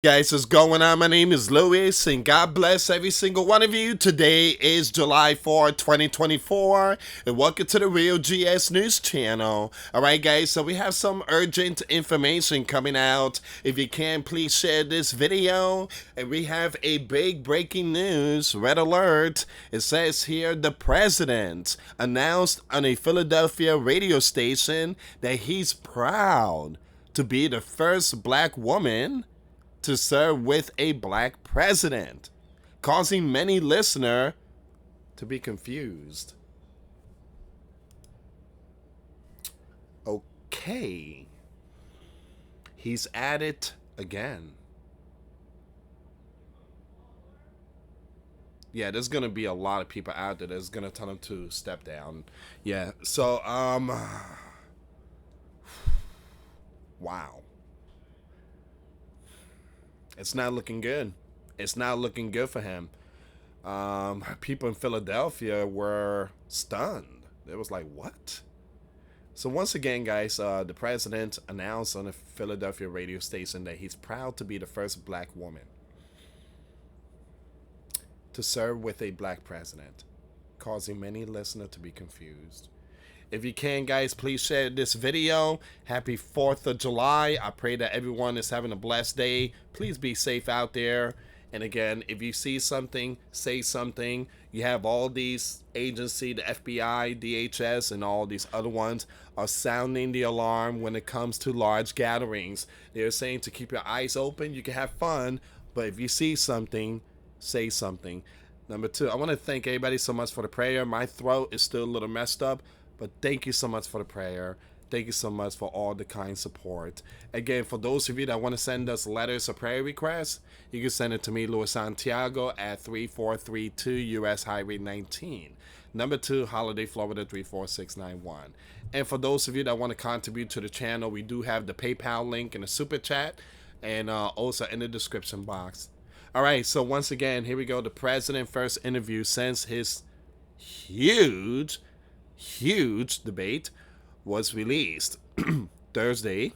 Guys, what's going on? My name is Louis, and God bless every single one of you. Today is July 4th, 2024, and welcome to the Real GS News channel. Alright, guys, so we have some urgent information coming out. If you can, please share this video. And we have a big breaking news, red alert. It says here the president announced on a Philadelphia radio station that he's proud to be the first black woman to serve with a black president, causing many listeners to be confused. Okay, he's at it again. Yeah, there's gonna be a lot of people out there that's gonna tell him to step down. Yeah, so wow, it's not looking good. It's not looking good for him. People in Philadelphia were stunned. It was like, what? So once again, guys, the president announced on a Philadelphia radio station that he's proud to be the first black woman to serve with a black president, causing many listeners to be confused. If you can, guys, please share this video. Happy 4th of July. I pray that everyone is having a blessed day. Please be safe out there. And again, if you see something, say something. You have all these agencies, the FBI, DHS, and all these other ones are sounding the alarm when it comes to large gatherings. They're saying to keep your eyes open. You can have fun, but if you see something, say something. Number two, I want to thank everybody so much for the prayer. My throat is still a little messed up, but thank you so much for the prayer. Thank you so much for all the kind support. Again, for those of you that want to send us letters or prayer requests, you can send it to me, US Santiago, at 3432 US Highway 19. Number 2, Holiday, Florida 34691. And for those of you that want to contribute to the channel, we do have the PayPal link in the super chat and also in the description box. All right, so once again, here we go. The president first interview since his huge debate was released Thursday,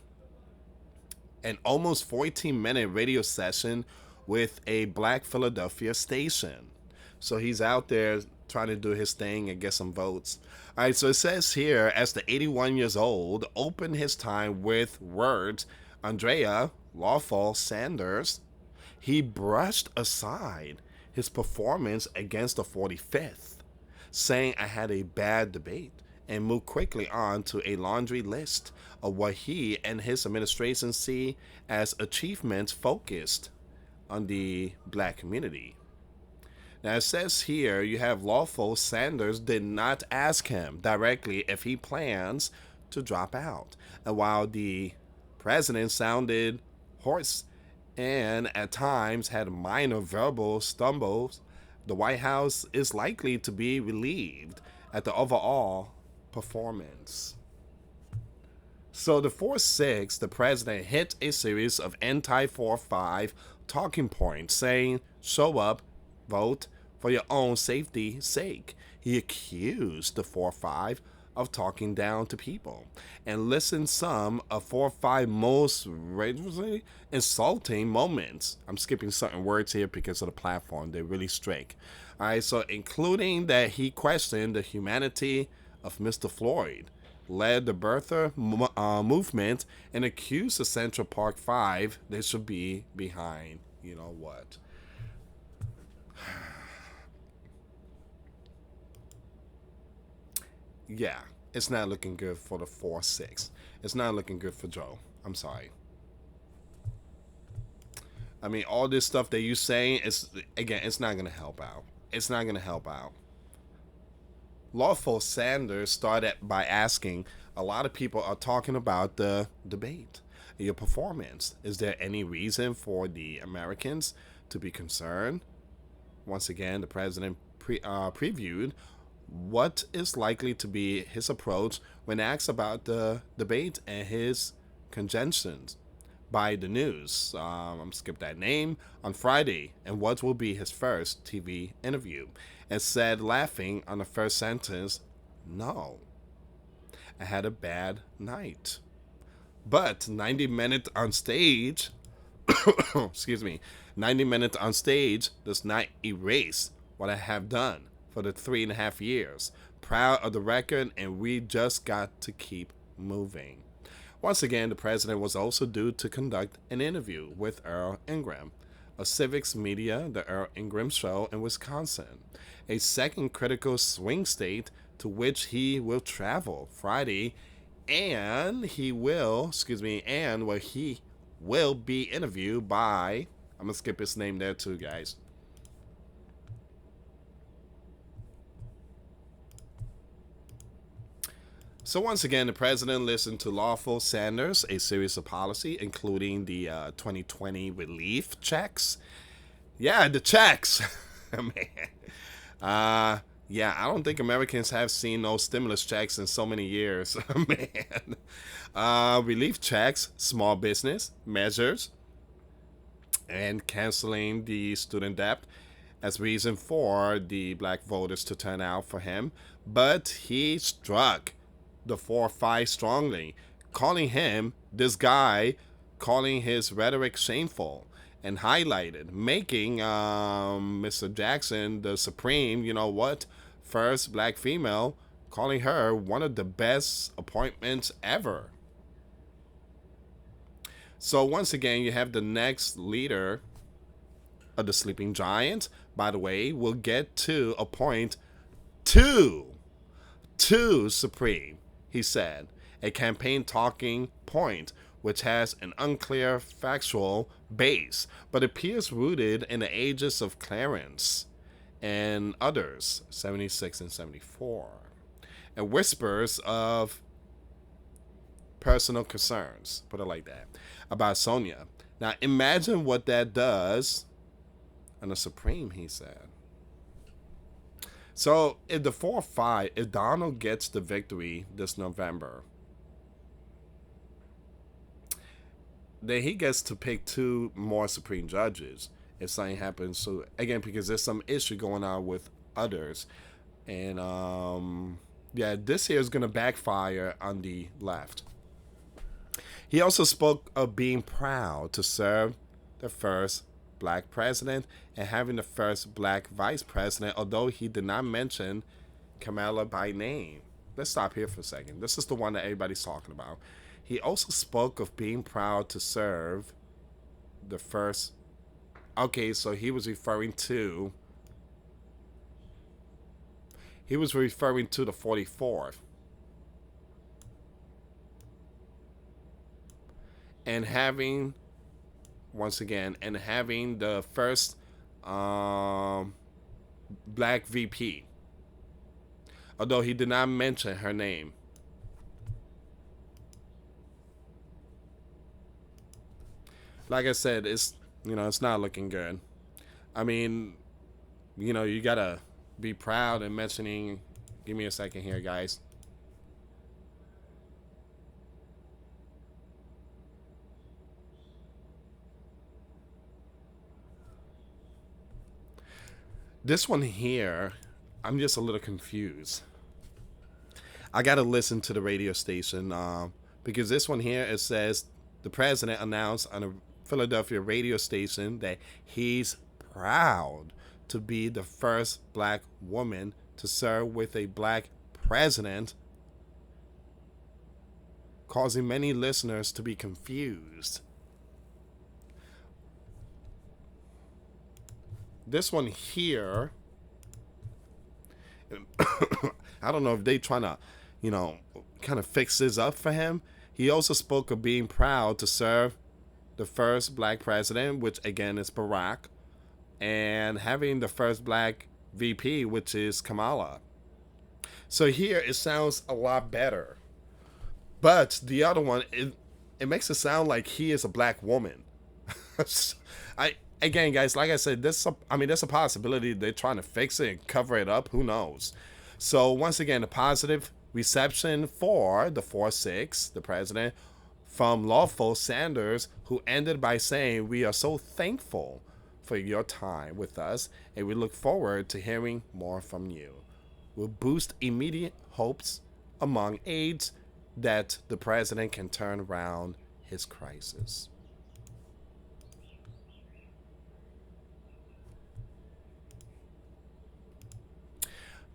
an almost 14-minute radio session with a black Philadelphia station. So he's out there trying to do his thing and get some votes. All right, so it says here, as the 81 years old opened his time with words, Andrea Lawful Sanders, he brushed aside his performance against the 45th, saying I had a bad debate, and moved quickly on to a laundry list of what he and his administration see as achievements focused on the black community. Now it says here you have Lawful Sanders did not ask him directly if he plans to drop out. And while the president sounded hoarse and at times had minor verbal stumbles, the White House is likely to be relieved at the overall performance. So the 4-6, the president hit a series of anti-4-5 talking points, saying, show up, vote for your own safety's sake. He accused the 4-5 of talking down to people and listed some of 4-5 most regularly insulting moments. I'm skipping certain words here because of the platform. They're really strict. All right, so including that he questioned the humanity of Mr. Floyd, led the birther movement, and accused the Central Park Five they should be behind. You know what? Yeah, it's not looking good for the 4-6. It's not looking good for Joe. I'm sorry. I mean, all this stuff that you saying is, again, it's not gonna help out. It's not gonna help out. Lawful Sanders started by asking, a lot of people are talking about the debate, your performance. Is there any reason for the Americans to be concerned? Once again, the president previewed what is likely to be his approach when asked about the debate and his contentions by the news. I'm skip that name on Friday, and what will be his first TV interview, and said, laughing on the first sentence, "No, I had a bad night." But 90 minutes on stage, excuse me, 90 minutes on stage does not erase what I have done for the 3.5 years. Proud of the record, and we just got to keep moving. Once again, the president was also due to conduct an interview with Earl Ingram, a civics media, the Earl Ingram Show in Wisconsin, a second critical swing state to which he will travel Friday, and where he will be interviewed by, I'm gonna skip his name there too, guys. So once again, the president listened to lawful Sanders, a series of policy, including the 2020 relief checks. Yeah, the checks, man. Yeah, I don't think Americans have seen those stimulus checks in so many years, man. Relief checks, small business measures, and canceling the student debt as reason for the black voters to turn out for him. But he struck the 4-5 strongly, calling him, this guy, calling his rhetoric shameful, and highlighted, making Mr. Jackson the supreme, first black female, calling her one of the best appointments ever. So once again, you have the next leader of the sleeping giant. By the way, we'll get to appoint two supreme, he said, a campaign talking point which has an unclear factual base, but appears rooted in the ages of Clarence and others, 76 and 74, and whispers of personal concerns, put it like that, about Sonia. Now imagine what that does on the Supreme, he said. So if the 4-5, if Donald gets the victory this November, then he gets to pick 2 more Supreme judges if something happens. So again, because there's some issue going on with others, and yeah, this here is gonna backfire on the left. He also spoke of being proud to serve the first black president and having the first black vice president, although he did not mention Kamala by name. Let's stop here for a second. This is the one that everybody's talking about. He also spoke of being proud to serve the first. Okay, so he was referring to the 44th. And having the first black VP, although he did not mention her name. Like I said, it's not looking good. I mean, you gotta be proud in mentioning. Give me a second here, guys. This one here, I'm just a little confused. I got to listen to the radio station because this one here, it says the president announced on a Philadelphia radio station that he's proud to be the first black woman to serve with a black president, causing many listeners to be confused. This one here, I don't know if they trying to, kind of fix this up for him. He also spoke of being proud to serve the first black president, which again is Barack, and having the first black VP, which is Kamala. So here it sounds a lot better. But the other one, it makes it sound like he is a black woman. Again, guys, like I said, there's a possibility they're trying to fix it and cover it up. Who knows? So once again, a positive reception for the 4-6, the president, from lawful Sanders, who ended by saying, "We are so thankful for your time with us, and we look forward to hearing more from you. Will boost immediate hopes among aides that the president can turn around his crisis."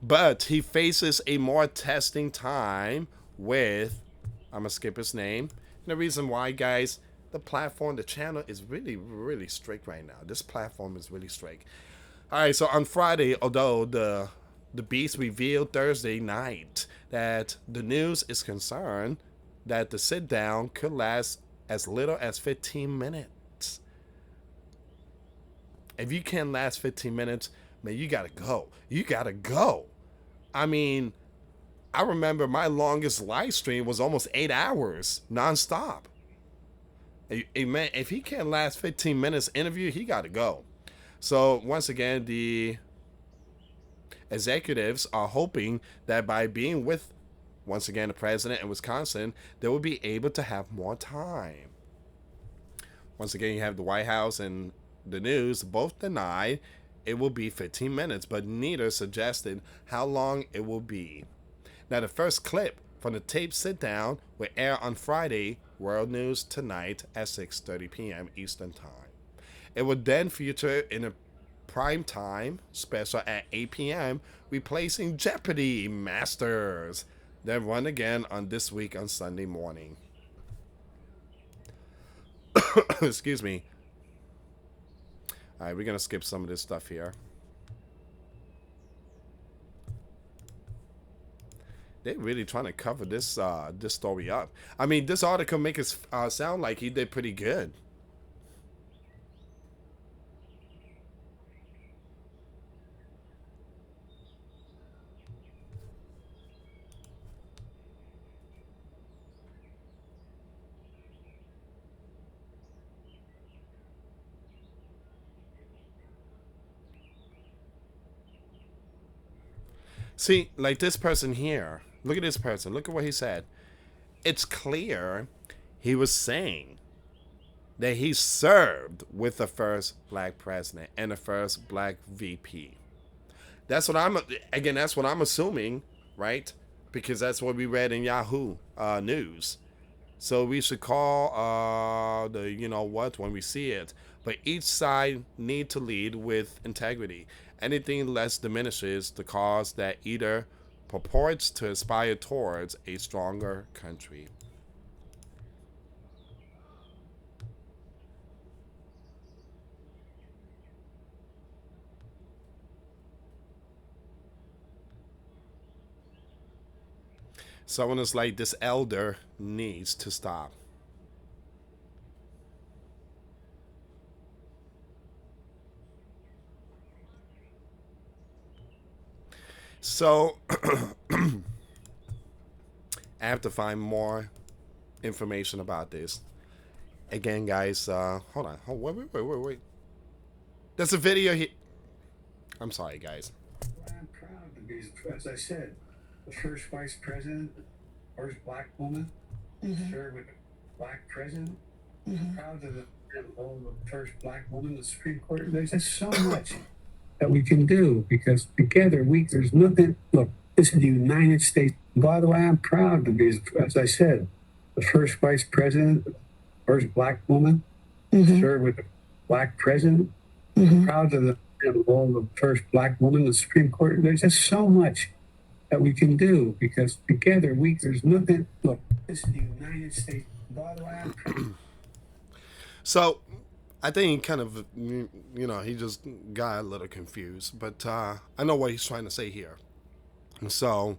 But he faces a more testing time with, I'm gonna skip his name. And the reason why, guys, the platform, the channel is really, really strict right now. This platform is really strict. All right, so on Friday, although the Beast revealed Thursday night that the news is concerned that the sit down could last as little as 15 minutes. If you can't last 15 minutes, man, you gotta go. You gotta go. I mean, I remember my longest live stream was almost 8 hours nonstop. Hey, man, if he can't last 15 minutes interview, he gotta go. So once again, the executives are hoping that by being with, once again, the president in Wisconsin, they will be able to have more time. Once again, you have the White House and the news both denied it will be 15 minutes, but neither suggested how long it will be. Now, the first clip from the tape sit down will air on Friday, World News Tonight at 6:30 p.m. Eastern Time. It will then feature in a prime time special at 8 p.m., replacing Jeopardy Masters. Then run again on This Week on Sunday morning. Excuse me. All right, we're going to skip some of this stuff here. They're really trying to cover this this story up. I mean, this article makes it sound like he did pretty good. See, like this person here. Look at this person. Look at what he said. It's clear he was saying that he served with the first black president and the first black VP. That's what that's what I'm assuming, right? Because that's what we read in Yahoo News. So we should call the you know what when we see it. But each side need to lead with integrity. Anything less diminishes the cause that either purports to aspire towards a stronger country. Someone is like, this elder needs to stop. So I have to find more information about this. Again, guys, hold on. Wait. There's a video here. I'm sorry, guys. I'm proud to be, as I said, the first vice president, first black woman, served with a black president. I'm proud of the first black woman in the Supreme Court. There's just so much that we can do because together there's nothing. Look, this is the United States. By the way, I'm proud to be, as I said, the first vice president, first black woman, served with a black president. I'm proud of the first black woman in the Supreme Court. There's just so much that we can do because together there's nothing. Look, this is the United States. By the way, I'm proud. So I think he kind of, he just got a little confused. But I know what he's trying to say here. And so,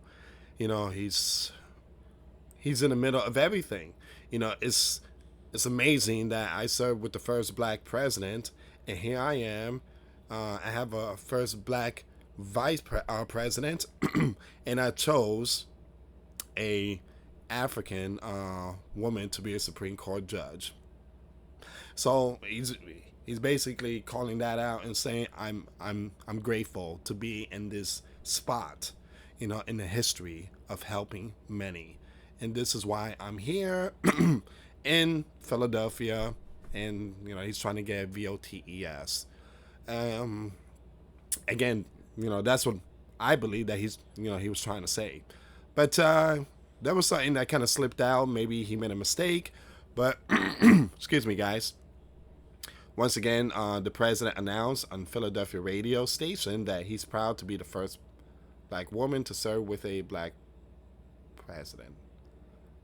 he's in the middle of everything. It's amazing that I served with the first black president, and here I am. I have a first black vice president, and I chose a African woman to be a Supreme Court judge. So he's basically calling that out and saying I'm grateful to be in this spot, in the history of helping many, and this is why I'm here in Philadelphia, and he's trying to get VOTES. Again, that's what I believe that he was trying to say, but there was something that kind of slipped out. Maybe he made a mistake, but excuse me, guys. Once again, the president announced on Philadelphia radio station that he's proud to be the first black woman to serve with a black president,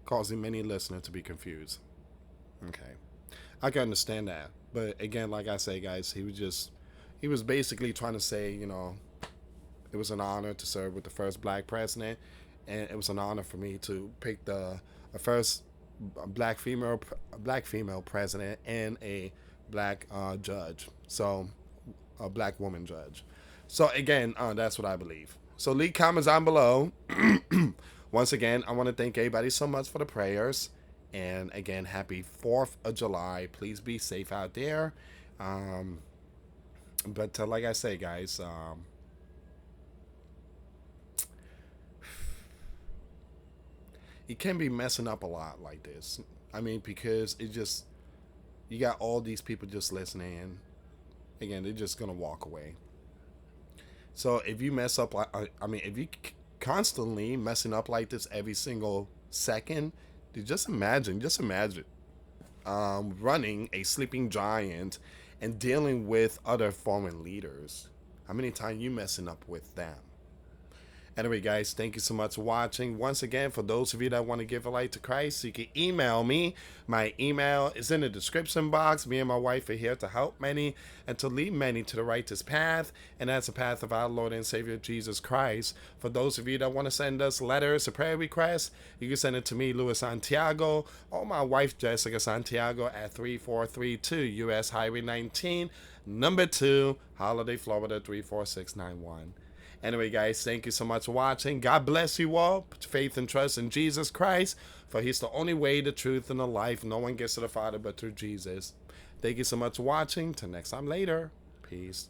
causing many listeners to be confused. Okay, I can understand that, but again, like I say, guys, he was basically trying to say, it was an honor to serve with the first black president, and it was an honor for me to pick the first black female president and a black judge. So a black woman judge. So again, that's what I believe. So leave comments down below. Once again, I want to thank everybody so much for the prayers. And again, happy 4th of July. Please be safe out there. But like I say, guys, it can be messing up a lot like this. I mean, because it just, you got all these people just listening. Again, they're just going to walk away. So if you mess up, if you constantly messing up like this every single second, just imagine running a sleeping giant and dealing with other foreign leaders. How many times you messing up with them? Anyway, guys, thank you so much for watching. Once again, for those of you that want to give a life to Christ, you can email me. My email is in the description box. Me and my wife are here to help many and to lead many to the righteous path, and that's the path of our Lord and Savior, Jesus Christ. For those of you that want to send us letters or prayer requests, you can send it to me, US Santiago, or my wife, Jessica Santiago, at 3432 US Highway 19, number 2, Holiday, Florida 34691. Anyway, guys, thank you so much for watching. God bless you all. Put faith and trust in Jesus Christ, for he's the only way, the truth, and the life. No one gets to the Father but through Jesus. Thank you so much for watching. Till next time later. Peace.